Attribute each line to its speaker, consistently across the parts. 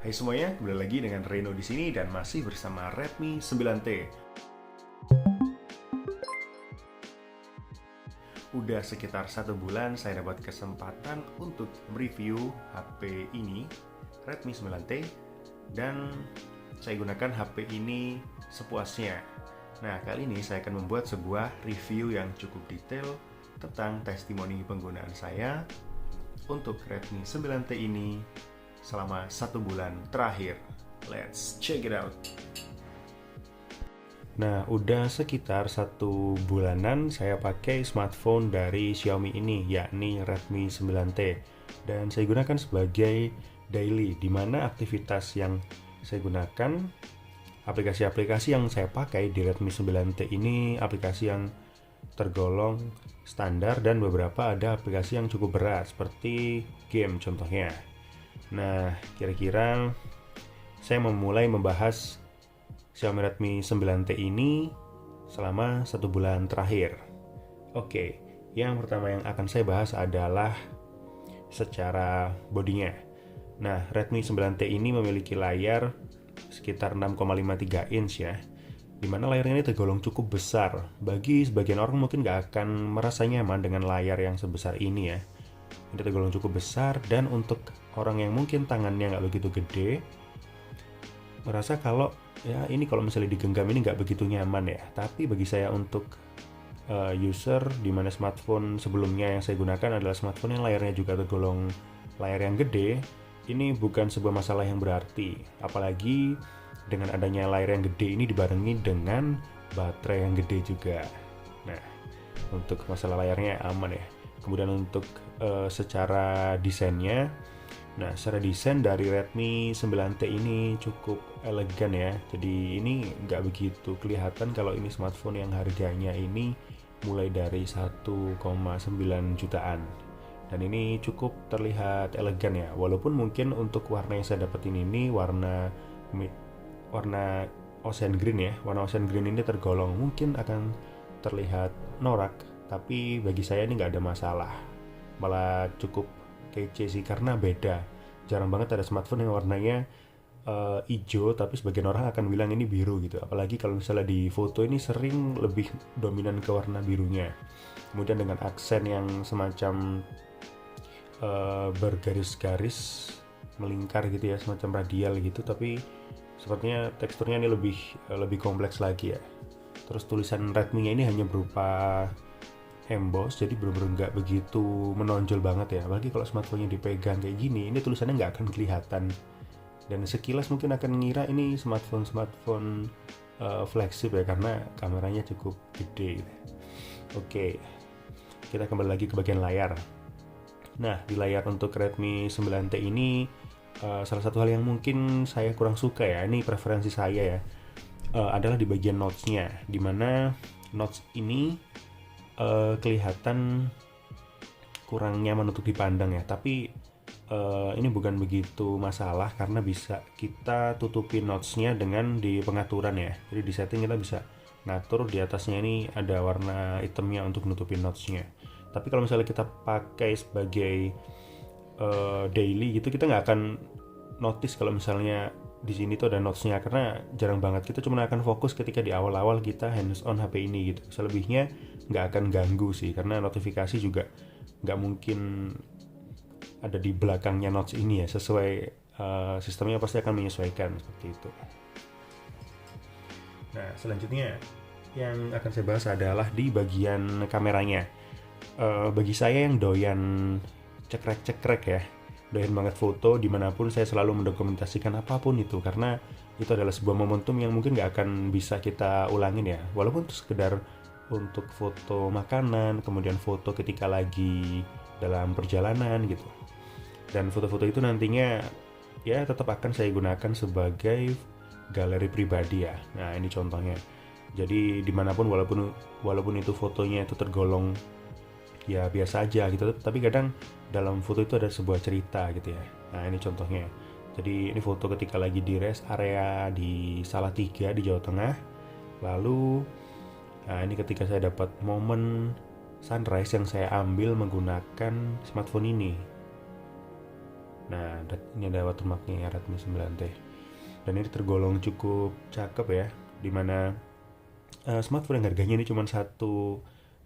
Speaker 1: Hai semuanya, kembali lagi dengan Reno di sini dan masih bersama Redmi 9T. Udah sekitar 1 bulan saya dapat kesempatan untuk mereview HP ini, Redmi 9T, dan saya gunakan HP ini sepuasnya. Nah, kali ini saya akan membuat sebuah review yang cukup detail tentang testimoni penggunaan saya untuk Redmi 9T ini selama 1 bulan terakhir. Let's check it out. Nah, udah sekitar 1 bulanan saya pakai smartphone dari Xiaomi ini, yakni Redmi 9T. Dan saya gunakan sebagai daily, di mana aktivitas yang saya gunakan, aplikasi-aplikasi yang saya pakai di Redmi 9T ini, aplikasi yang tergolong standar dan beberapa ada aplikasi yang cukup berat, seperti game contohnya. Nah, kira-kira saya memulai membahas Xiaomi Redmi 9T ini selama 1 bulan terakhir. Oke, yang pertama yang akan saya bahas adalah secara bodinya. Nah, Redmi 9T ini memiliki layar sekitar 6,53 inch ya, dimana layarnya ini tergolong cukup besar. Bagi sebagian orang mungkin gak akan merasa nyaman dengan layar yang sebesar ini ya. Ini tergolong cukup besar, dan untuk orang yang mungkin tangannya nggak begitu gede, merasa kalau ya ini kalau misalnya digenggam ini nggak begitu nyaman ya. Tapi bagi saya untuk user di mana smartphone sebelumnya yang saya gunakan adalah smartphone yang layarnya juga tergolong layar yang gede, ini bukan sebuah masalah yang berarti. Apalagi dengan adanya layar yang gede ini dibarengi dengan baterai yang gede juga. Nah, untuk masalah layarnya aman ya. Kemudian untuk secara desainnya, nah secara desain dari Redmi 9T ini cukup elegan ya. Jadi ini nggak begitu kelihatan kalau ini smartphone yang harganya ini mulai dari 1,9 jutaan. Dan ini cukup terlihat elegan ya. Walaupun mungkin untuk warna yang saya dapetin ini warna ocean green ya. Warna ocean green ini tergolong mungkin akan terlihat norak, tapi bagi saya ini nggak ada masalah, malah cukup kece sih karena beda. Jarang banget ada smartphone yang warnanya hijau tapi sebagian orang akan bilang ini biru gitu. Apalagi kalau misalnya di foto ini sering lebih dominan ke warna birunya. Kemudian dengan aksen yang semacam bergaris-garis melingkar gitu ya, semacam radial gitu, tapi sepertinya teksturnya ini lebih kompleks lagi ya. Terus tulisan Redmi-nya ini hanya berupa emboss, jadi benar-benar nggak begitu menonjol banget ya. Apalagi kalau smartphone-nya dipegang kayak gini, ini tulisannya nggak akan kelihatan. Dan sekilas mungkin akan ngira ini smartphone flagship ya, karena kameranya cukup gede. Oke, kita kembali lagi ke bagian layar. Nah, di layar untuk Redmi 9T ini salah satu hal yang mungkin saya kurang suka ya, ini preferensi saya ya, adalah di bagian notch-nya, dimana notch ini kelihatan kurang nyaman untuk dipandang ya. Tapi ini bukan begitu masalah karena bisa kita tutupi notch-nya dengan di pengaturan ya. Jadi di setting kita bisa ngatur di atasnya ini ada warna hitamnya untuk nutupin notch-nya. Tapi kalau misalnya kita pakai sebagai daily gitu, kita nggak akan notice kalau misalnya di sini tuh ada notch-nya, karena jarang banget. Kita cuma akan fokus ketika di awal-awal kita hands on HP ini gitu. Selebihnya nggak akan ganggu sih, karena notifikasi juga nggak mungkin ada di belakangnya notch ini ya. Sesuai sistemnya pasti akan menyesuaikan seperti itu. Nah, selanjutnya yang akan saya bahas adalah di bagian kameranya. Bagi saya yang doyan cekrek-cekrek ya, doyan banget foto dimanapun, saya selalu mendokumentasikan apapun itu, karena itu adalah sebuah momentum yang mungkin gak akan bisa kita ulangin ya. Walaupun itu sekedar untuk foto makanan, kemudian foto ketika lagi dalam perjalanan gitu. Dan foto-foto itu nantinya ya tetap akan saya gunakan sebagai galeri pribadi ya. Nah, ini contohnya. Jadi dimanapun, walaupun itu fotonya itu tergolong ya biasa aja gitu, tapi kadang dalam foto itu ada sebuah cerita gitu ya. Nah, ini contohnya. Jadi ini foto ketika lagi di rest area di Salatiga di Jawa Tengah. Lalu nah, ini ketika saya dapat momen sunrise yang saya ambil menggunakan smartphone ini. Nah, ini ada watermarknya ya, Redmi 9T. Dan ini tergolong cukup cakep ya, dimana smartphone yang harganya ini cuma 1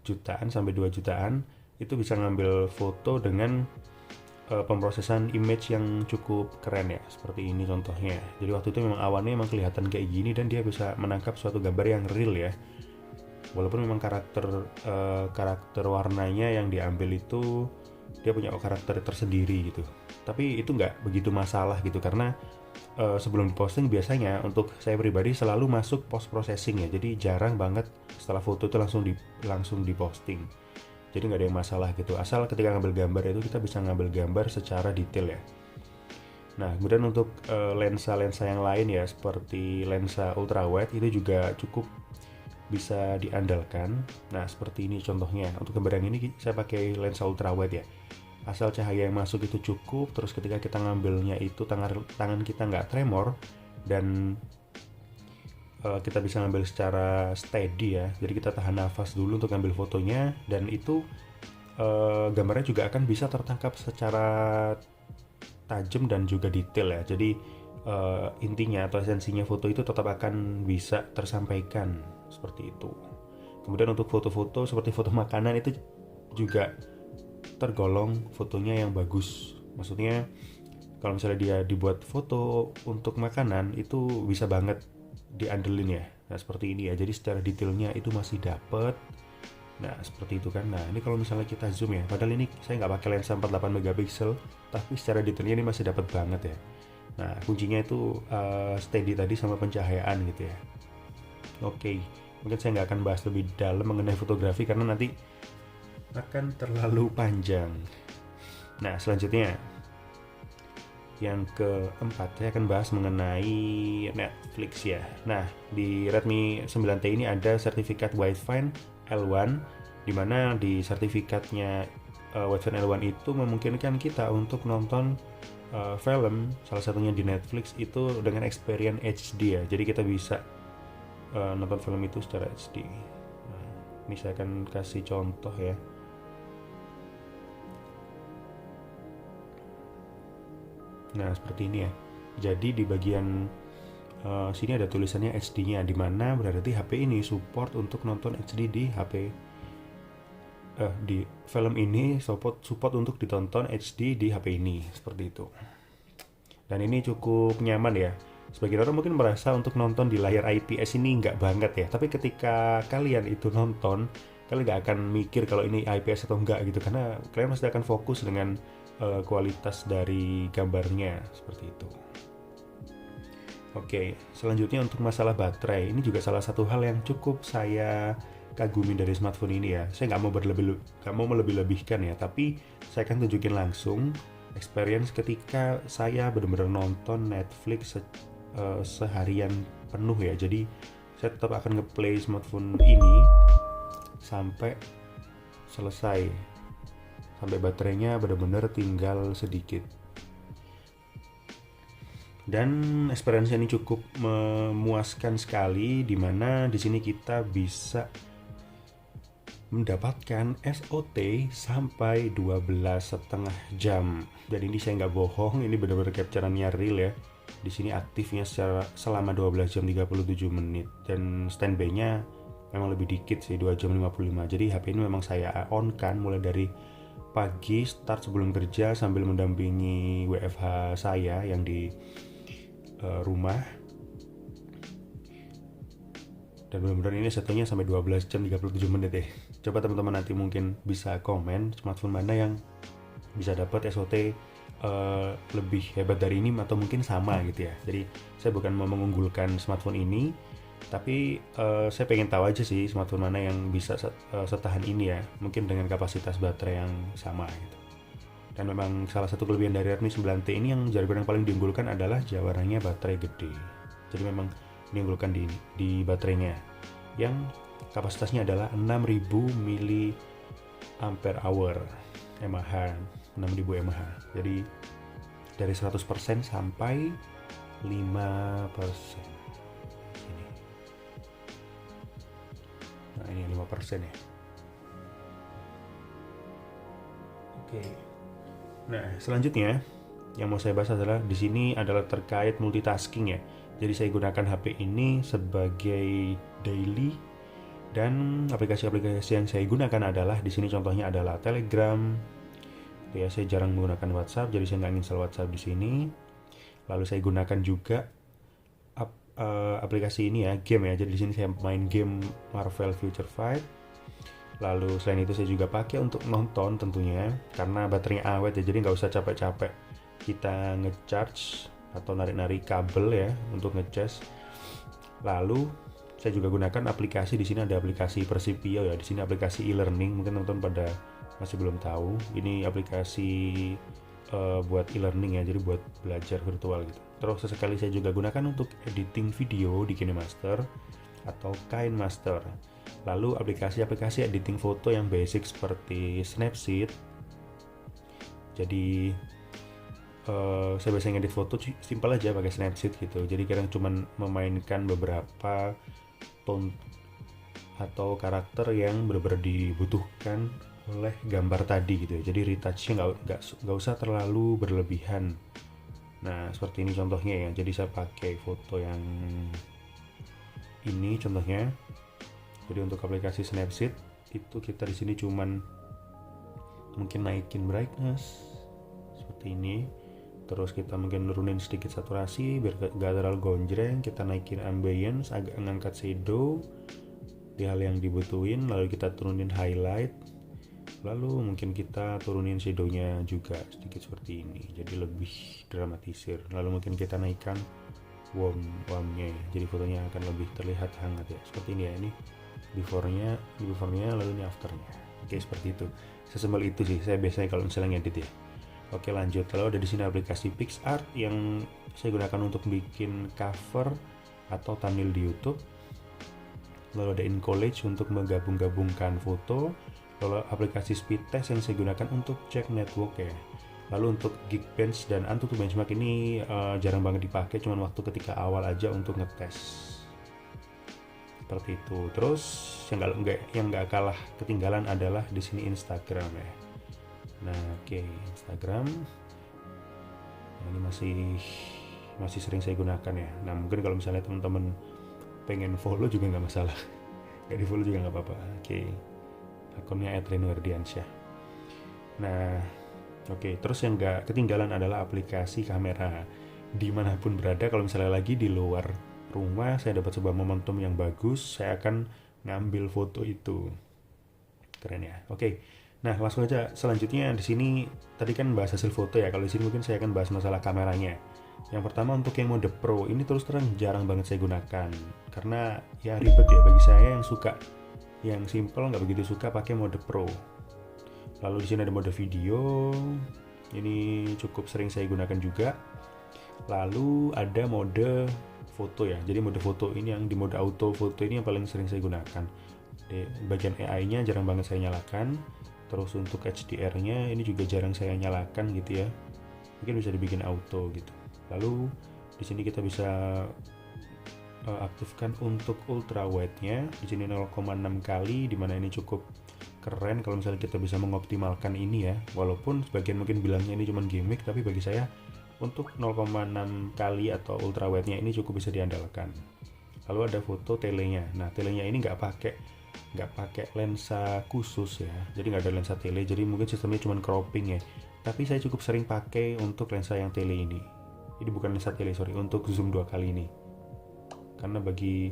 Speaker 1: jutaan sampai 2 jutaan itu bisa ngambil foto dengan pemrosesan image yang cukup keren ya, seperti ini contohnya. Jadi waktu itu memang awannya memang kelihatan kayak gini dan dia bisa menangkap suatu gambar yang real ya. Walaupun memang karakter warnanya yang diambil itu dia punya karakter tersendiri gitu. Tapi itu nggak begitu masalah gitu, karena sebelum diposting biasanya untuk saya pribadi selalu masuk post processing ya. Jadi jarang banget setelah foto itu langsung diposting. Jadi nggak ada yang masalah gitu, asal ketika ngambil gambar itu kita bisa ngambil gambar secara detail ya. Nah, kemudian untuk lensa-lensa yang lain ya, seperti lensa ultrawide itu juga cukup bisa diandalkan. Nah, seperti ini contohnya. Untuk gambar yang ini saya pakai lensa ultrawide ya. Asal cahaya yang masuk itu cukup, terus ketika kita ngambilnya itu tangan kita nggak tremor, dan kita bisa ngambil secara steady ya. Jadi kita tahan nafas dulu untuk ngambil fotonya, dan itu gambarnya juga akan bisa tertangkap secara tajam dan juga detail ya. Jadi intinya atau esensinya foto itu tetap akan bisa tersampaikan seperti itu. Kemudian untuk foto-foto seperti foto makanan itu juga tergolong fotonya yang bagus. Maksudnya kalau misalnya dia dibuat foto untuk makanan itu bisa banget diandelin ya. Nah, seperti ini ya. Jadi secara detailnya itu masih dapet. Nah, seperti itu kan. Nah, ini kalau misalnya kita zoom ya. Padahal ini saya nggak pakai lensa 48 megapiksel, tapi secara detailnya ini masih dapet banget ya. Nah, kuncinya itu steady tadi sama pencahayaan gitu ya. Oke, mungkin saya nggak akan bahas lebih dalam mengenai fotografi karena nanti akan terlalu panjang. Nah, selanjutnya yang keempat, saya akan bahas mengenai Netflix ya. Nah, di Redmi 9T ini ada sertifikat Widevine L1, dimana di sertifikatnya Widevine L1 itu memungkinkan kita untuk nonton film, salah satunya di Netflix itu dengan experience HD ya. Jadi kita bisa nonton film itu secara HD. Nah, ini saya akan kasih contoh ya. Nah, seperti ini ya. Jadi di bagian sini ada tulisannya HD-nya, di mana berarti HP ini support untuk nonton HD di HP. Di film ini support untuk ditonton HD di HP ini, seperti itu. Dan ini cukup nyaman ya. Sebagian orang mungkin merasa untuk nonton di layar IPS ini nggak banget ya. Tapi ketika kalian itu nonton, kalian nggak akan mikir kalau ini IPS atau enggak gitu, karena kalian pasti akan fokus dengan kualitas dari gambarnya seperti itu. Oke, selanjutnya untuk masalah baterai, ini juga salah satu hal yang cukup saya kagumi dari smartphone ini ya. Saya nggak mau melebih-lebihkan ya, tapi saya akan tunjukin langsung experience ketika saya benar-benar nonton Netflix seharian penuh ya. Jadi saya tetap akan ngeplay smartphone ini sampai selesai, sampai baterainya benar-benar tinggal sedikit. Dan experience ini cukup memuaskan sekali, dimana di sini kita bisa mendapatkan SOT sampai 12,5 jam. Jadi ini saya nggak bohong, ini benar-benar capturannya real ya. Di sini aktifnya selama 12 jam 37 menit, dan standby-nya memang lebih dikit sih, 2 jam 55. Jadi HP ini memang saya on kan mulai dari pagi start sebelum kerja sambil mendampingi WFH saya yang di rumah. Dan benar-benar ini satunya sampai 12 jam 37 menit ya. Coba teman-teman nanti mungkin bisa komen smartphone mana yang bisa dapat SOT lebih hebat dari ini atau mungkin sama gitu ya. Jadi saya bukan mau mengunggulkan smartphone ini, tapi saya pengen tahu aja sih smartphone mana yang bisa setahan ini ya, mungkin dengan kapasitas baterai yang sama gitu. Dan memang salah satu kelebihan dari Redmi 9T ini yang jargon yang paling diunggulkan adalah jawarannya baterai gede. Jadi memang diunggulkan di baterainya yang kapasitasnya adalah 6000 mAh, 6000 mAh. Jadi dari 100% sampai 5%. Nah, ini 5% ya. Oke. Nah, selanjutnya yang mau saya bahas adalah di sini adalah terkait multitasking ya. Jadi saya gunakan HP ini sebagai daily, dan aplikasi-aplikasi yang saya gunakan adalah di sini contohnya adalah Telegram. Ya, saya jarang menggunakan WhatsApp, jadi saya nggak install WhatsApp di sini. Lalu saya gunakan juga aplikasi ini ya, game ya. Jadi di sini saya main game Marvel Future Fight. Lalu selain itu saya juga pakai untuk nonton tentunya, karena baterainya awet ya, jadi nggak usah capek-capek kita ngecharge atau narik-narik kabel ya untuk ngecas. Lalu saya juga gunakan aplikasi, di sini ada aplikasi Persipio ya, di sini aplikasi e-learning, mungkin teman-teman pada masih belum tahu. Ini aplikasi buat e-learning ya, jadi buat belajar virtual gitu. Terus sesekali saya juga gunakan untuk editing video di KineMaster atau KineMaster. Lalu aplikasi-aplikasi editing foto yang basic seperti Snapseed. Jadi saya biasanya ngedit foto simpel aja pakai Snapseed gitu. Jadi kadang cuman memainkan beberapa tone atau karakter yang benar-benar dibutuhkan oleh gambar tadi gitu ya. Jadi retouchnya nggak usah terlalu berlebihan. Nah seperti ini contohnya ya. Jadi saya pakai foto yang ini contohnya. Jadi untuk aplikasi Snapseed itu kita di sini cuman mungkin naikin brightness seperti ini. Terus kita mungkin nurunin sedikit saturasi biar gak terlalu gonjreng. Kita naikin ambience, agak ngangkat shadow di hal yang dibutuhin. Lalu kita turunin highlight. Lalu mungkin kita turunin shadownya juga sedikit seperti ini, jadi lebih dramatisir. Lalu mungkin kita naikkan warmnya ya, jadi fotonya akan lebih terlihat hangat ya, seperti ini ya. Ini before-nya lalu ini after-nya. Oke, seperti itu. Sesimpel itu sih saya biasanya kalau misalnya ngedit ya. Oke, lanjut. Lalu ada di sini aplikasi PixArt yang saya gunakan untuk bikin cover atau thumbnail di YouTube. Lalu ada InCollage untuk menggabung-gabungkan foto. Lalu aplikasi Speedtest yang saya gunakan untuk cek network ya. Lalu untuk Geekbench dan Antutu Benchmark ini jarang banget dipakai, cuman waktu ketika awal aja untuk ngetes. Seperti itu. Terus yang nggak kalah ketinggalan adalah di sini Instagram ya. Nah, oke, Instagram. Nah, ini masih sering saya gunakan ya. Nah, mungkin kalau misalnya teman-teman pengen follow juga nggak masalah. Nggak di follow juga nggak apa-apa. Oke. Akunnya @renwardiansyah. Nah, oke. Terus yang nggak ketinggalan adalah aplikasi kamera. Dimanapun berada, kalau misalnya lagi di luar rumah, saya dapat sebuah momentum yang bagus, saya akan ngambil foto itu. Keren ya. Oke. Nah, langsung aja selanjutnya di sini tadi kan bahas hasil foto ya. Kalau di sini mungkin saya akan bahas masalah kameranya. Yang pertama untuk yang mode Pro, ini terus terang jarang banget saya gunakan karena ya ribet ya bagi saya yang suka yang simple, nggak begitu suka pakai mode Pro. Lalu di sini ada mode video, ini cukup sering saya gunakan juga. Lalu ada mode foto ya, jadi mode foto ini yang di mode auto foto ini yang paling sering saya gunakan. Di bagian AI-nya jarang banget saya nyalakan. Terus untuk HDR-nya ini juga jarang saya nyalakan gitu ya, mungkin bisa dibikin auto gitu. Lalu di sini kita bisa aktifkan untuk ultra wide-nya di sini 0,6 kali, dimana ini cukup keren kalau misalnya kita bisa mengoptimalkan ini ya. Walaupun sebagian mungkin bilangnya ini cuma gimmick, tapi bagi saya untuk 0,6 kali atau ultra wide-nya ini cukup bisa diandalkan. Lalu ada foto telenya. Nah, telenya ini nggak pakai lensa khusus ya, jadi nggak ada lensa tele, jadi mungkin sistemnya cuma cropping ya. Tapi saya cukup sering pakai untuk lensa yang tele ini. Ini bukan lensa tele, untuk zoom 2 kali ini. Karena bagi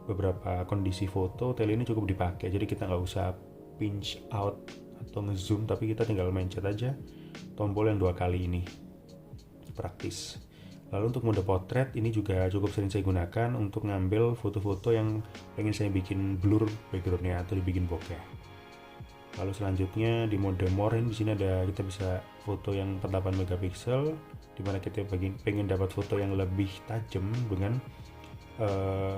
Speaker 1: beberapa kondisi foto tele ini cukup dipakai, jadi kita nggak usah pinch out atau ngezoom, tapi kita tinggal mencet aja tombol yang 2 kali ini, praktis. Lalu untuk mode potret ini juga cukup sering saya gunakan untuk ngambil foto-foto yang pengen saya bikin blur backgroundnya atau dibikin bokeh. Lalu selanjutnya di mode more di sini kita bisa foto yang 48 megapiksel, dimana kita pengen dapat foto yang lebih tajam dengan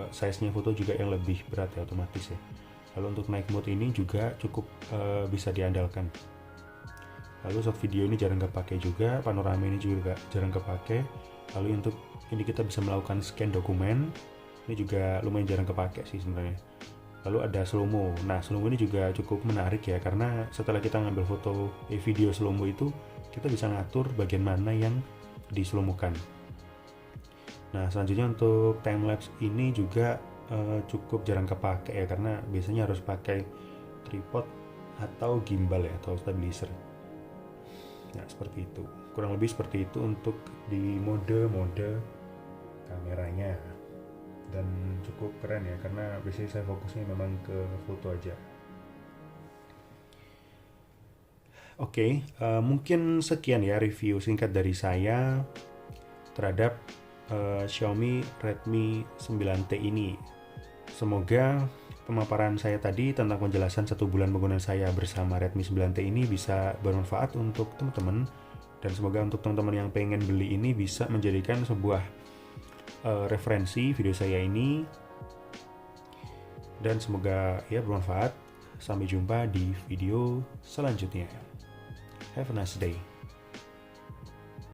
Speaker 1: size-nya foto juga yang lebih berat ya, otomatis ya. Lalu untuk night mode ini juga cukup bisa diandalkan. Lalu short video ini jarang kepake juga, panorama ini juga jarang kepake. Lalu untuk ini kita bisa melakukan scan dokumen, ini juga lumayan jarang kepake sih sebenarnya. Lalu ada slow-mo. Nah, slow-mo ini juga cukup menarik ya, karena setelah kita ngambil video slow-mo itu kita bisa ngatur bagian mana yang dislomukan. Nah, selanjutnya untuk timelapse ini juga cukup jarang kepake ya, karena biasanya harus pakai tripod atau gimbal ya, atau stabilizer. Nah, seperti itu. Kurang lebih seperti itu untuk di mode kameranya. Dan cukup keren ya, karena biasanya saya fokusnya memang ke foto aja. Oke, mungkin sekian ya review singkat dari saya terhadap Xiaomi Redmi 9T ini. Semoga pemaparan saya tadi tentang penjelasan 1 bulan penggunaan saya bersama Redmi 9T ini bisa bermanfaat untuk teman-teman, dan semoga untuk teman-teman yang pengen beli ini bisa menjadikan sebuah referensi video saya ini, dan semoga ya bermanfaat. Sampai jumpa di video selanjutnya. Have a nice day.